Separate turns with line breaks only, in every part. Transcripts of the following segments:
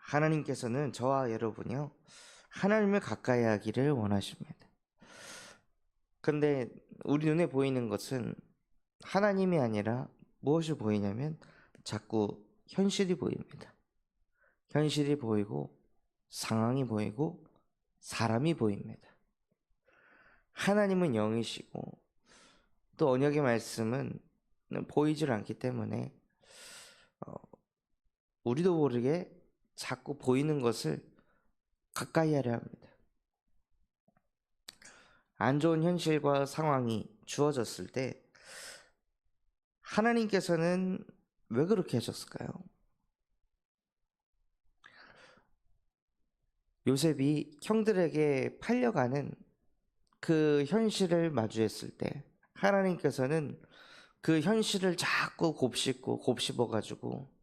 하나님께서는 저와 여러분이요, 하나님을 가까이 하기를 원하십니다. 근데 우리 눈에 보이는 것은 하나님이 아니라 무엇이 보이냐면 자꾸 현실이 보입니다. 현실이 보이고 상황이 보이고 사람이 보입니다. 하나님은 영이시고 또 언약의 말씀은 보이질 않기 때문에 우리도 모르게 자꾸 보이는 것을 가까이 하려 합니다. 안 좋은 현실과 상황이 주어졌을 때 하나님께서는 왜 그렇게 하셨을까요? 요셉이 형들에게 팔려가는 그 현실을 마주했을 때 하나님께서는 그 현실을 자꾸 곱씹어가지고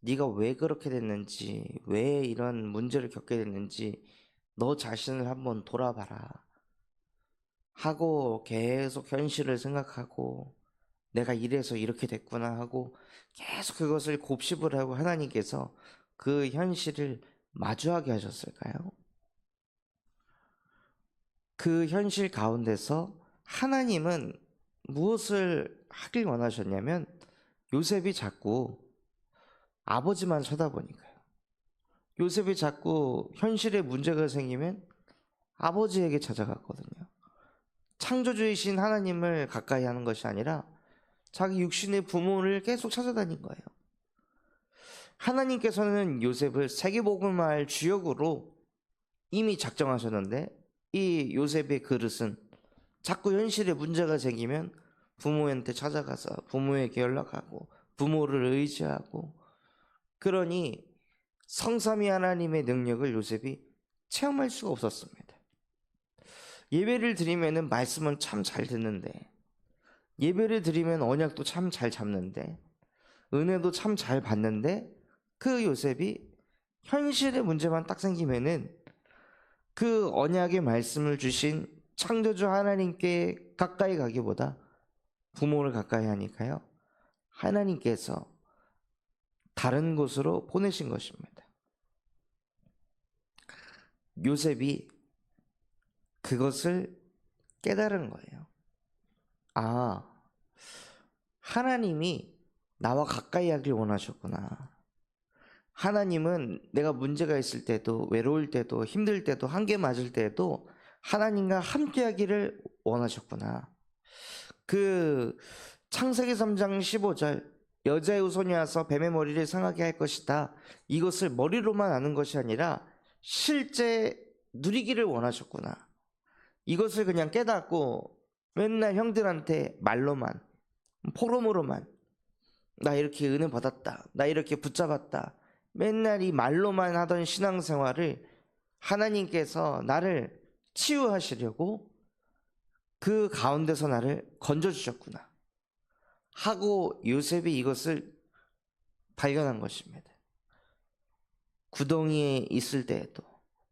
네가 왜 그렇게 됐는지, 왜 이런 문제를 겪게 됐는지 너 자신을 한번 돌아봐라 하고 계속 현실을 생각하고 내가 이래서 이렇게 됐구나 하고 계속 그것을 곱씹으라고 하고 하나님께서 그 현실을 마주하게 하셨을까요? 그 현실 가운데서 하나님은 무엇을 하길 원하셨냐면 요셉이 자꾸 아버지만 쳐다보니까요. 요셉이 자꾸 현실에 문제가 생기면 아버지에게 찾아갔거든요. 창조주이신 하나님을 가까이 하는 것이 아니라 자기 육신의 부모를 계속 찾아다닌 거예요. 하나님께서는 요셉을 세계복음화할 주역으로 이미 작정하셨는데 이 요셉의 그릇은 자꾸 현실에 문제가 생기면 부모한테 찾아가서 부모에게 연락하고 부모를 의지하고, 그러니 성삼위 하나님의 능력을 요셉이 체험할 수가 없었습니다. 예배를 드리면 말씀은 참 잘 듣는데, 예배를 드리면 언약도 참 잘 잡는데, 은혜도 참 잘 받는데, 그 요셉이 현실의 문제만 딱 생기면은 그 언약의 말씀을 주신 창조주 하나님께 가까이 가기보다 부모를 가까이 하니까요, 하나님께서 다른 곳으로 보내신 것입니다. 요셉이 그것을 깨달은 거예요. 하나님이 나와 가까이 하길 원하셨구나. 하나님은 내가 문제가 있을 때도, 외로울 때도, 힘들 때도, 한계 맞을 때도 하나님과 함께 하기를 원하셨구나. 그 창세기 3장 15절 여자의 후손이 와서 뱀의 머리를 상하게 할 것이다, 이것을 머리로만 아는 것이 아니라 실제 누리기를 원하셨구나. 이것을 그냥 깨닫고 맨날 형들한테 말로만, 포럼으로만 나 이렇게 은혜 받았다, 나 이렇게 붙잡았다, 맨날 이 말로만 하던 신앙생활을 하나님께서 나를 치유하시려고 그 가운데서 나를 건져주셨구나 하고 요셉이 이것을 발견한 것입니다. 구덩이에 있을 때에도,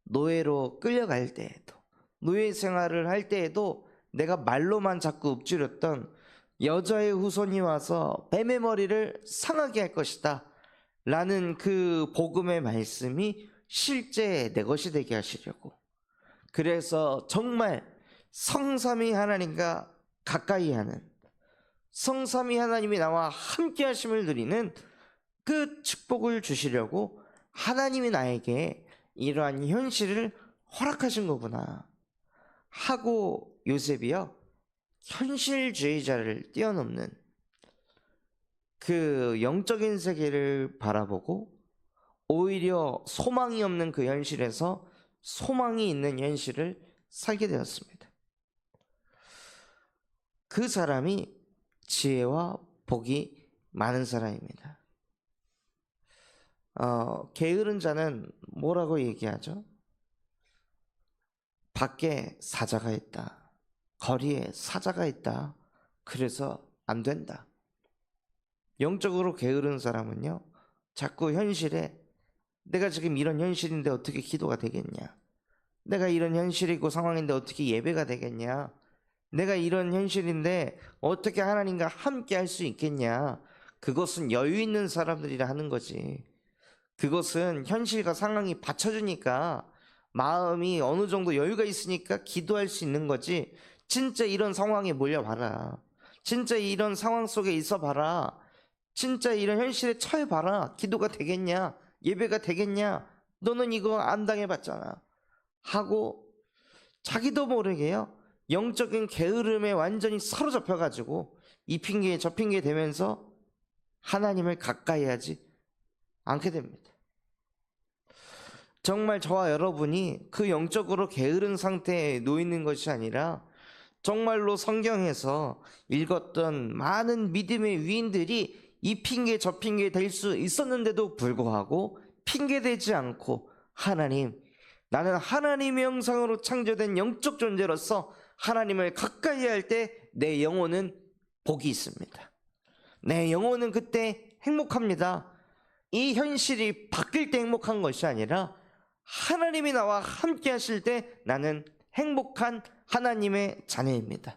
노예로 끌려갈 때에도, 노예 생활을 할 때에도 내가 말로만 자꾸 읊조렸던 여자의 후손이 와서 뱀의 머리를 상하게 할 것이다 라는 그 복음의 말씀이 실제 내 것이 되게 하시려고, 그래서 정말 성삼위 하나님과 가까이 하는, 성삼위 하나님이 나와 함께 하심을 누리는 그 축복을 주시려고 하나님이 나에게 이러한 현실을 허락하신 거구나 하고 요셉이요, 현실주의자를 뛰어넘는 그 영적인 세계를 바라보고 오히려 소망이 없는 그 현실에서 소망이 있는 현실을 살게 되었습니다. 그 사람이 지혜와 복이 많은 사람입니다. 게으른 자는 뭐라고 얘기하죠? 밖에 사자가 있다, 거리에 사자가 있다, 그래서 안 된다. 영적으로 게으른 사람은요, 자꾸 현실에 내가 지금 이런 현실인데 어떻게 기도가 되겠냐, 내가 이런 현실이고 상황인데 어떻게 예배가 되겠냐, 내가 이런 현실인데 어떻게 하나님과 함께 할 수 있겠냐, 그것은 여유 있는 사람들이라 하는 거지. 그것은 현실과 상황이 받쳐주니까 마음이 어느 정도 여유가 있으니까 기도할 수 있는 거지. 진짜 이런 상황에 몰려봐라. 진짜 이런 상황 속에 있어 봐라. 진짜 이런 현실에 처해 봐라. 기도가 되겠냐? 예배가 되겠냐? 너는 이거 안 당해봤잖아. 하고 자기도 모르게요. 영적인 게으름에 완전히 사로잡혀가지고 이 핑계 저 핑계 대면서 하나님을 가까이 하지 않게 됩니다. 정말 저와 여러분이 그 영적으로 게으른 상태에 놓이는 것이 아니라 정말로 성경에서 읽었던 많은 믿음의 위인들이 이 핑계 저 핑계 될 수 있었는데도 불구하고 핑계대지 않고 하나님, 나는 하나님의 형상으로 창조된 영적 존재로서 하나님을 가까이 할 때 내 영혼은 복이 있습니다. 내 영혼은 그때 행복합니다. 이 현실이 바뀔 때 행복한 것이 아니라 하나님이 나와 함께 하실 때 나는 행복한 하나님의 자녀입니다.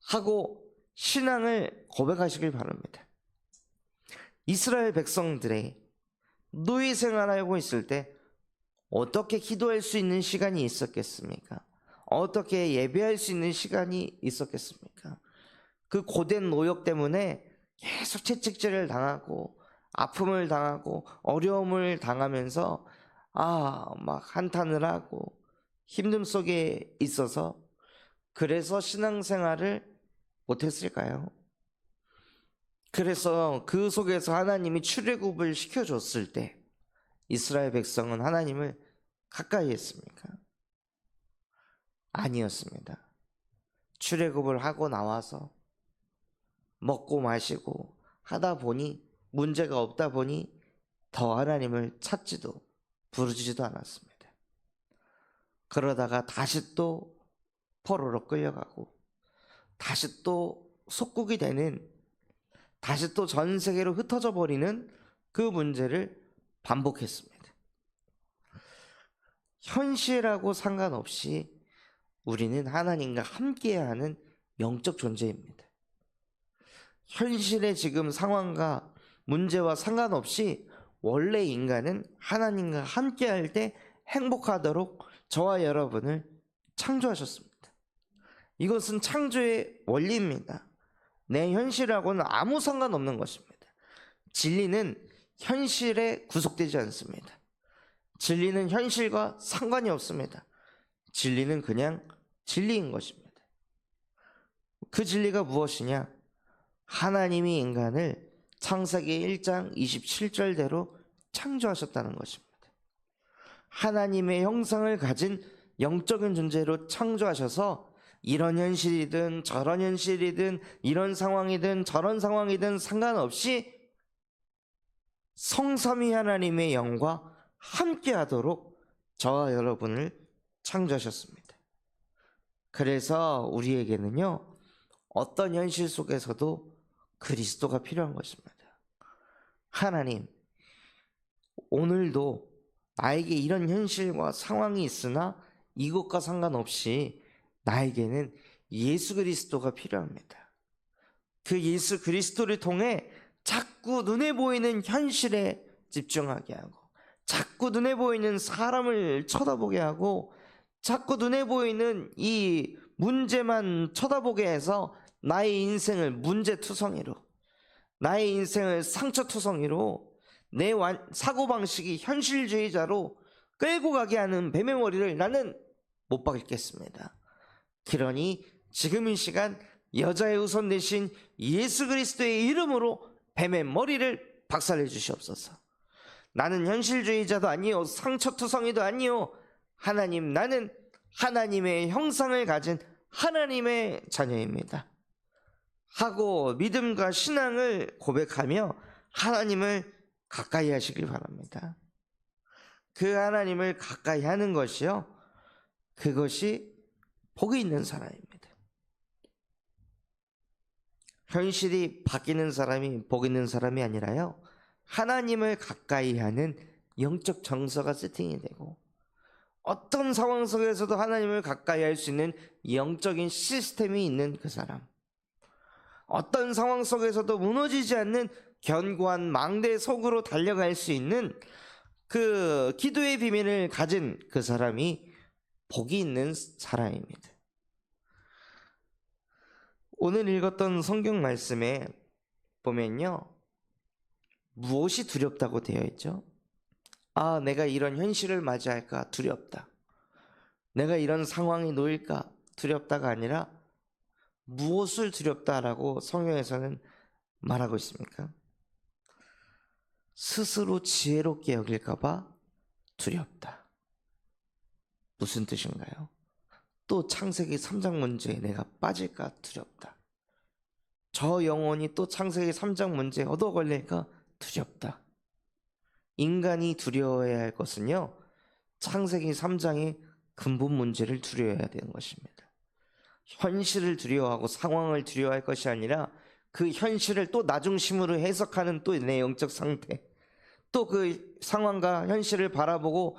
하고 신앙을 고백하시길 바랍니다. 이스라엘 백성들의 노예 생활하고 있을 때 어떻게 기도할 수 있는 시간이 있었겠습니까? 어떻게 예배할 수 있는 시간이 있었겠습니까? 그 고된 노역 때문에 계속 채찍질을 당하고 아픔을 당하고 어려움을 당하면서 막 한탄을 하고 힘듦 속에 있어서 그래서 신앙생활을 못했을까요? 그래서 그 속에서 하나님이 출애굽을 시켜줬을 때 이스라엘 백성은 하나님을 가까이 했습니까? 아니었습니다. 출애굽을 하고 나와서 먹고 마시고 하다 보니 문제가 없다 보니 더 하나님을 찾지도 부르지도 않았습니다. 그러다가 다시 또 포로로 끌려가고 다시 또 속국이 되는, 다시 또 전 세계로 흩어져 버리는 그 문제를 반복했습니다. 현실하고 상관없이 우리는 하나님과 함께하는 영적 존재입니다. 현실의 지금 상황과 문제와 상관없이 원래 인간은 하나님과 함께할 때 행복하도록 저와 여러분을 창조하셨습니다. 이것은 창조의 원리입니다. 내 현실하고는 아무 상관없는 것입니다. 진리는 현실에 구속되지 않습니다. 진리는 현실과 상관이 없습니다. 진리는 그냥 진리인 것입니다. 그 진리가 무엇이냐? 하나님이 인간을 창세기 1장 27절대로 창조하셨다는 것입니다. 하나님의 형상을 가진 영적인 존재로 창조하셔서 이런 현실이든 저런 현실이든 이런 상황이든 저런 상황이든 상관없이 성삼위 하나님의 영과 함께 하도록 저와 여러분을 창조하셨습니다. 그래서 우리에게는요, 어떤 현실 속에서도 그리스도가 필요한 것입니다. 하나님, 오늘도 나에게 이런 현실과 상황이 있으나 이것과 상관없이 나에게는 예수 그리스도가 필요합니다. 그 예수 그리스도를 통해 자꾸 눈에 보이는 현실에 집중하게 하고, 자꾸 눈에 보이는 사람을 쳐다보게 하고, 자꾸 눈에 보이는 이 문제만 쳐다보게 해서 나의 인생을 문제투성이로, 나의 인생을 상처투성이로, 내 사고방식이 현실주의자로 끌고 가게 하는 뱀의 머리를 나는 못 박겠습니다. 그러니 지금 이 시간 여자의 후손 되신 예수 그리스도의 이름으로 뱀의 머리를 박살내 주시옵소서. 나는 현실주의자도 아니요, 상처투성이도 아니요, 하나님, 나는 하나님의 형상을 가진 하나님의 자녀입니다 하고 믿음과 신앙을 고백하며 하나님을 가까이 하시길 바랍니다. 그 하나님을 가까이 하는 것이요, 그것이 복이 있는 사람입니다. 현실이 바뀌는 사람이 복 있는 사람이 아니라요, 하나님을 가까이 하는 영적 정서가 세팅이 되고 어떤 상황 속에서도 하나님을 가까이 할 수 있는 영적인 시스템이 있는 그 사람, 어떤 상황 속에서도 무너지지 않는 견고한 망대 속으로 달려갈 수 있는 그 기도의 비밀을 가진 그 사람이 복이 있는 사람입니다. 오늘 읽었던 성경 말씀에 보면요, 무엇이 두렵다고 되어 있죠? 아, 내가 이런 현실을 맞이할까 두렵다. 내가 이런 상황에 놓일까 두렵다가 아니라 무엇을 두렵다라고 성경에서는 말하고 있습니까? 스스로 지혜롭게 여길까봐 두렵다. 무슨 뜻인가요? 또 창세기 3장 문제에 내가 빠질까 두렵다. 저 영혼이 또 창세기 3장 문제에 얻어 걸릴까 두렵다. 인간이 두려워해야 할 것은요, 창세기 3장의 근본 문제를 두려워해야 되는 것입니다. 현실을 두려워하고 상황을 두려워할 것이 아니라 그 현실을 또 나중심으로 해석하는 또 내 영적 상태, 또 그 상황과 현실을 바라보고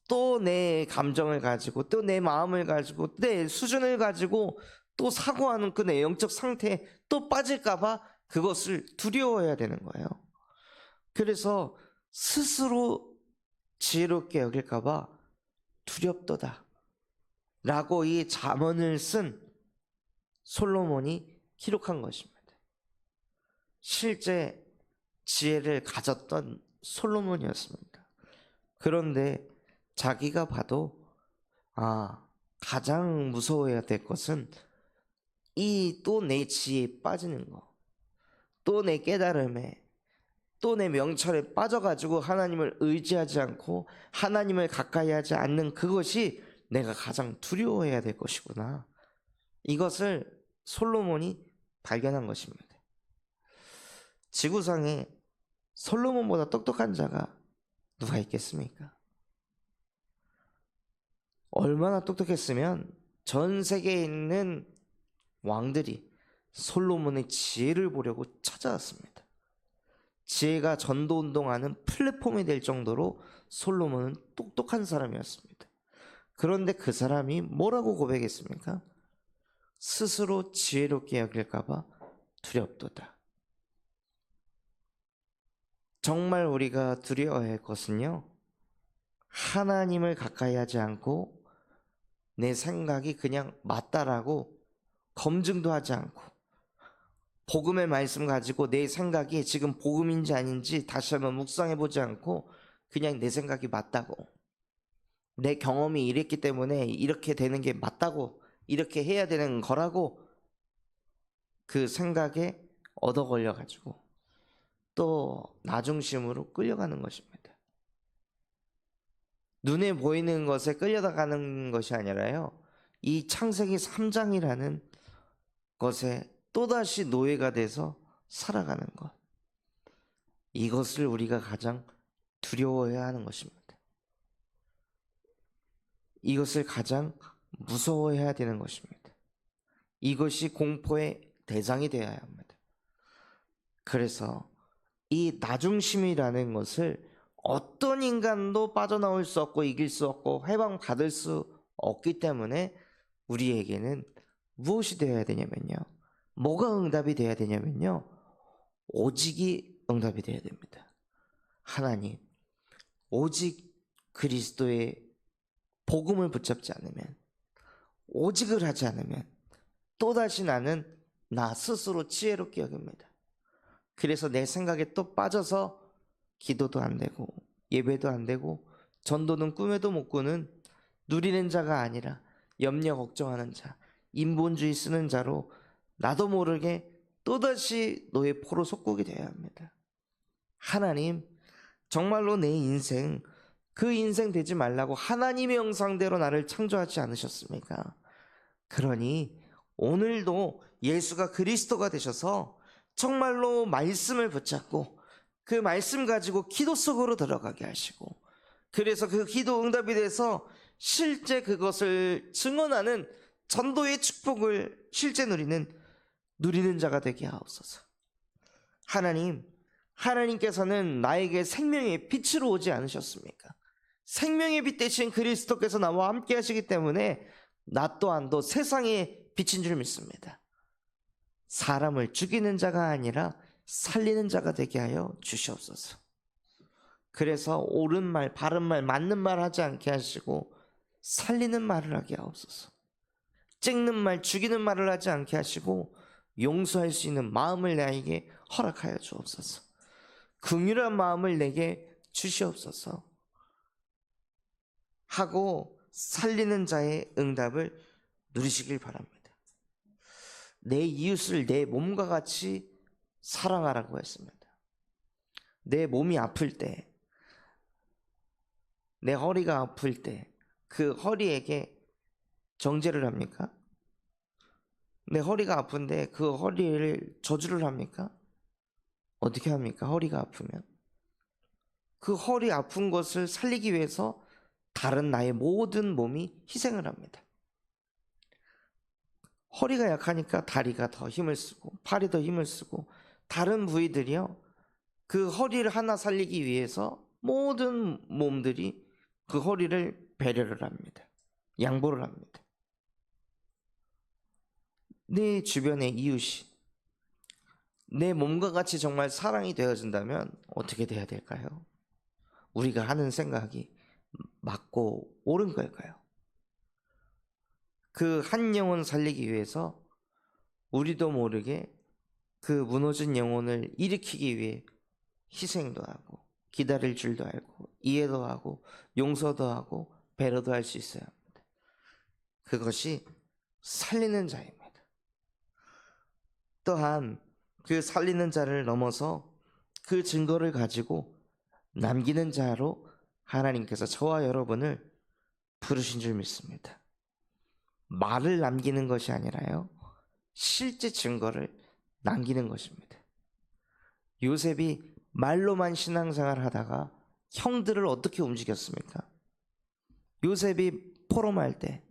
또 내 감정을 가지고 또 내 마음을 가지고 내 수준을 가지고 또 사고하는 그 내 영적 상태에 또 빠질까 봐 그것을 두려워해야 되는 거예요. 그래서 스스로 지혜롭게 여길까 봐 두렵도다 라고 이 잠언을 쓴 솔로몬이 기록한 것입니다. 실제 지혜를 가졌던 솔로몬이었습니다. 그런데 자기가 봐도 가장 무서워해야 될 것은 이 또 내 지혜에 빠지는 거, 또 내 깨달음에, 또 내 명철에 빠져가지고 하나님을 의지하지 않고 하나님을 가까이 하지 않는 그것이 내가 가장 두려워해야 될 것이구나. 이것을 솔로몬이 발견한 것입니다. 지구상에 솔로몬보다 똑똑한 자가 누가 있겠습니까? 얼마나 똑똑했으면 전 세계에 있는 왕들이 솔로몬의 지혜를 보려고 찾아왔습니다. 지혜가 전도운동하는 플랫폼이 될 정도로 솔로몬은 똑똑한 사람이었습니다. 그런데 그 사람이 뭐라고 고백했습니까? 스스로 지혜롭게 여길까 봐 두렵도다. 정말 우리가 두려워해야 할 것은요, 하나님을 가까이 하지 않고 내 생각이 그냥 맞다라고 검증도 하지 않고 복음의 말씀 가지고 내 생각이 지금 복음인지 아닌지 다시 한번 묵상해 보지 않고 그냥 내 생각이 맞다고, 내 경험이 이랬기 때문에 이렇게 되는 게 맞다고, 이렇게 해야 되는 거라고 그 생각에 얻어 걸려 가지고 또 나중심으로 끌려가는 것입니다. 눈에 보이는 것에 끌려가는 것이 아니라요, 이 창세기 3장이라는 것에 또다시 노예가 돼서 살아가는 것, 이것을 우리가 가장 두려워해야 하는 것입니다. 이것을 가장 무서워해야 되는 것입니다. 이것이 공포의 대상이 되어야 합니다. 그래서 이 나중심이라는 것을 어떤 인간도 빠져나올 수 없고 이길 수 없고 해방받을 수 없기 때문에 우리에게는 무엇이 되어야 되냐면요, 뭐가 응답이 되어야 되냐면요, 오직이 응답이 되어야 됩니다. 하나님, 오직 그리스도의 복음을 붙잡지 않으면, 오직을 하지 않으면 또다시 나는 나 스스로 지혜롭게 여깁니다. 그래서 내 생각에 또 빠져서 기도도 안 되고 예배도 안 되고 전도는 꿈에도 못 꾸는 누리는 자가 아니라 염려 걱정하는 자, 인본주의 쓰는 자로 나도 모르게 또다시 너의 포로 속국이 되어야 합니다. 하나님, 정말로 내 인생, 그 인생 되지 말라고 하나님의 형상대로 나를 창조하지 않으셨습니까? 그러니 오늘도 예수가 그리스도가 되셔서 정말로 말씀을 붙잡고 그 말씀 가지고 기도 속으로 들어가게 하시고, 그래서 그 기도 응답이 돼서 실제 그것을 증언하는 전도의 축복을 실제 누리는 자가 되게 하옵소서. 하나님, 하나님께서는 나에게 생명의 빛으로 오지 않으셨습니까? 생명의 빛 대신 그리스도께서 나와 함께 하시기 때문에 나 또한도 세상의 빛인 줄 믿습니다. 사람을 죽이는 자가 아니라 살리는 자가 되게 하여 주시옵소서. 그래서 옳은 말, 바른 말, 맞는 말 하지 않게 하시고 살리는 말을 하게 하옵소서. 찍는 말, 죽이는 말을 하지 않게 하시고 용서할 수 있는 마음을 나에게 허락하여 주옵소서. 긍휼한 마음을 내게 주시옵소서 하고 살리는 자의 응답을 누리시길 바랍니다. 내 이웃을 내 몸과 같이 사랑하라고 했습니다. 내 몸이 아플 때, 내 허리가 아플 때 그 허리에게 정죄를 합니까? 내 허리가 아픈데 그 허리를 저주를 합니까? 어떻게 합니까? 허리가 아프면 그 허리 아픈 것을 살리기 위해서 다른 나의 모든 몸이 희생을 합니다. 허리가 약하니까 다리가 더 힘을 쓰고 팔이 더 힘을 쓰고 다른 부위들이요, 그 허리를 하나 살리기 위해서 모든 몸들이 그 허리를 배려를 합니다. 양보를 합니다. 내 주변의 이웃이 내 몸과 같이 정말 사랑이 되어진다면 어떻게 돼야 될까요? 우리가 하는 생각이 맞고 옳은 걸까요? 그 한 영혼 살리기 위해서 우리도 모르게 그 무너진 영혼을 일으키기 위해 희생도 하고 기다릴 줄도 알고 이해도 하고 용서도 하고 배려도 할 수 있어야 합니다. 그것이 살리는 자입니다. 또한 그 살리는 자를 넘어서 그 증거를 가지고 남기는 자로 하나님께서 저와 여러분을 부르신 줄 믿습니다. 말을 남기는 것이 아니라요, 실제 증거를 남기는 것입니다. 요셉이 말로만 신앙생활을 하다가 형들을 어떻게 움직였습니까? 요셉이 포럼할 때,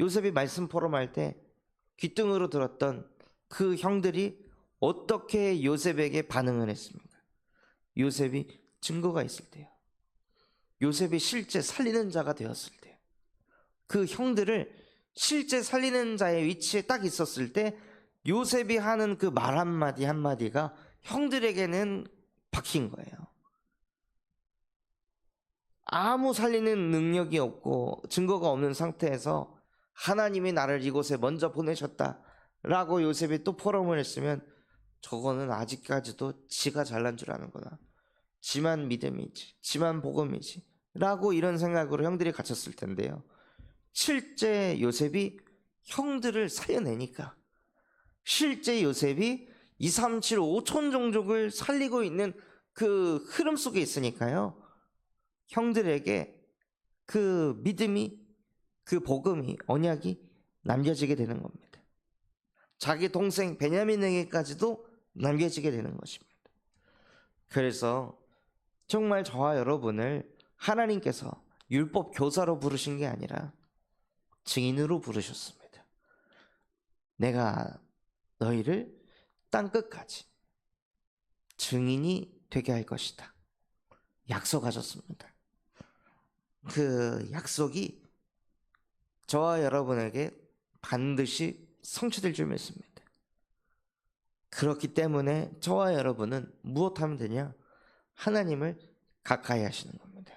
요셉이 말씀 포럼할 때 귀등으로 들었던 그 형들이 어떻게 요셉에게 반응을 했습니까? 요셉이 증거가 있을 때요, 요셉이 실제 살리는 자가 되었을 때, 그 형들을 실제 살리는 자의 위치에 딱 있었을 때 요셉이 하는 그 말 한마디 한마디가 형들에게는 박힌 거예요. 아무 살리는 능력이 없고 증거가 없는 상태에서 하나님이 나를 이곳에 먼저 보내셨다라고 요셉이 또 포럼을 했으면 저거는 아직까지도 지가 잘난 줄 아는 거다, 지만 믿음이지, 지만 복음이지 라고 이런 생각으로 형들이 갇혔을 텐데요, 실제 요셉이 형들을 살려내니까, 실제 요셉이 2, 3, 7, 5천 종족을 살리고 있는 그 흐름 속에 있으니까요, 형들에게 그 믿음이, 그 복음이, 언약이 남겨지게 되는 겁니다. 자기 동생 베냐민에게까지도 남겨지게 되는 것입니다. 그래서 정말 저와 여러분을 하나님께서 율법 교사로 부르신 게 아니라 증인으로 부르셨습니다. 내가 너희를 땅끝까지 증인이 되게 할 것이다 약속하셨습니다. 그 약속이 저와 여러분에게 반드시 성취될 줄 믿습니다. 그렇기 때문에 저와 여러분은 무엇하면 되냐? 하나님을 가까이 하시는 겁니다.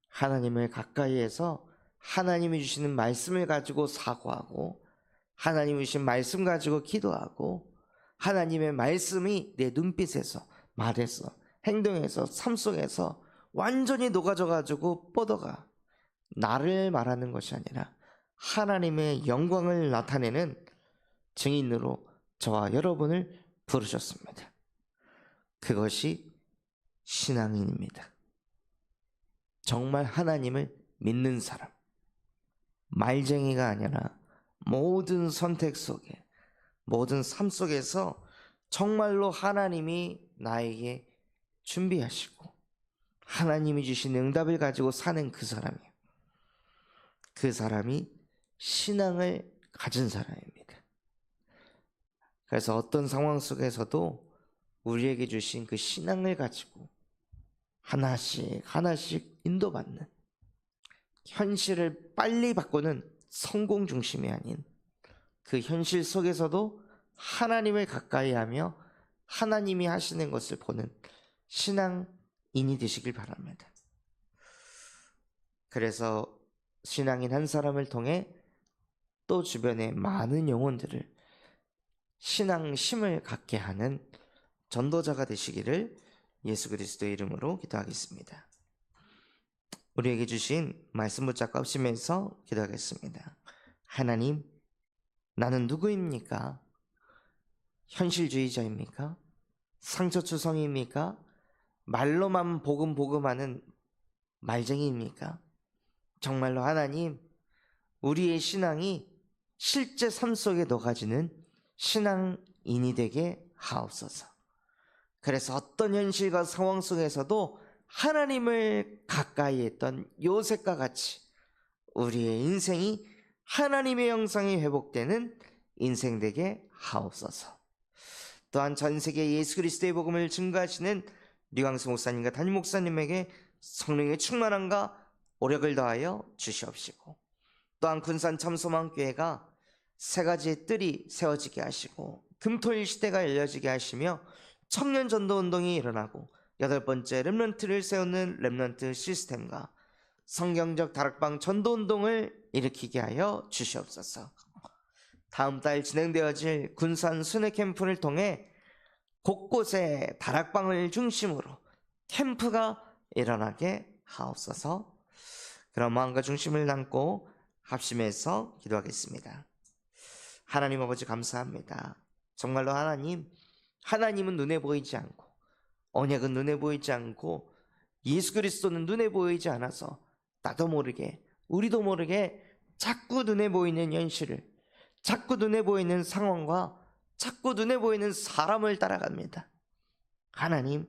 하나님을 가까이 해서 하나님이 주시는 말씀을 가지고 사고하고, 하나님이 주신 말씀 가지고 기도하고, 하나님의 말씀이 내 눈빛에서, 말에서, 행동에서, 삶 속에서 완전히 녹아져 가지고 뻗어가 나를 말하는 것이 아니라 하나님의 영광을 나타내는 증인으로 저와 여러분을 부르셨습니다. 그것이 신앙인입니다. 정말 하나님을 믿는 사람, 말쟁이가 아니라 모든 선택 속에, 모든 삶 속에서 정말로 하나님이 나에게 준비하시고 하나님이 주신 응답을 가지고 사는 그 사람이에요. 그 사람이 신앙을 가진 사람입니다. 그래서 어떤 상황 속에서도 우리에게 주신 그 신앙을 가지고 하나씩 하나씩 인도받는, 현실을 빨리 바꾸는 성공 중심이 아닌 그 현실 속에서도 하나님을 가까이 하며 하나님이 하시는 것을 보는 신앙인이 되시길 바랍니다. 그래서 신앙인 한 사람을 통해 또 주변의 많은 영혼들을 신앙심을 갖게 하는 전도자가 되시기를 예수 그리스도의 이름으로 기도하겠습니다. 우리에게 주신 말씀 붙잡고 합심해서 기도하겠습니다. 하나님, 나는 누구입니까? 현실주의자입니까? 상처투성입니까? 말로만 복음하는 말쟁이입니까? 정말로 하나님, 우리의 신앙이 실제 삶 속에 녹아지는 신앙인이 되게 하옵소서. 그래서 어떤 현실과 상황 속에서도 하나님을 가까이 했던 요셉과 같이 우리의 인생이 하나님의 형상이 회복되는 인생 되게 하옵소서. 또한 전 세계 예수 그리스도의 복음을 증거하시는 류광수 목사님과 담임 목사님에게 성령의 충만함과 오력을 더하여 주시옵시고, 또한 군산 참소망교회가 세 가지의 뜰이 세워지게 하시고 금토일 시대가 열려지게 하시며 청년 전도 운동이 일어나고 8번째 렘넌트를 세우는 렘넌트 시스템과 성경적 다락방 전도 운동을 일으키게 하여 주시옵소서. 다음 달 진행되어질 군산 순회 캠프를 통해 곳곳에 다락방을 중심으로 캠프가 일어나게 하옵소서. 그런 마음과 중심을 담고 합심해서 기도하겠습니다. 하나님 아버지 감사합니다. 정말로 하나님은 눈에 보이지 않고 언약은 눈에 보이지 않고 예수 그리스도는 눈에 보이지 않아서 나도 모르게 우리도 모르게 자꾸 눈에 보이는 현실을, 자꾸 눈에 보이는 상황과 자꾸 눈에 보이는 사람을 따라갑니다. 하나님,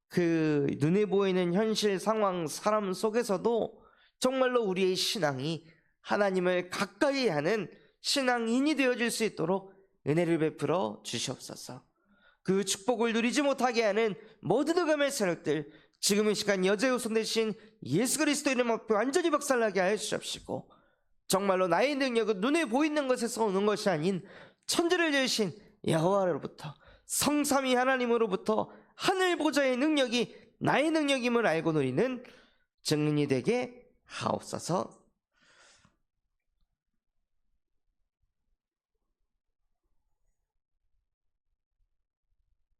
그 눈에 보이는 현실, 상황, 사람 속에서도 정말로 우리의 신앙이 하나님을 가까이 하는 신앙인이 되어질 수 있도록 은혜를 베풀어 주시옵소서. 그 축복을 누리지 못하게 하는 모든 흑암의 세력들, 지금 이 시간 여자의 후손 되신 예수 그리스도 이름 앞에 완전히 박살나게 하여 주십시고, 정말로 나의 능력은 눈에 보이는 것에서 오는 것이 아닌 천지를 지으신 여호와로부터, 성삼위 하나님으로부터 하늘 보좌의 능력이 나의 능력임을 알고 누리는 증인이 되게 하옵소서.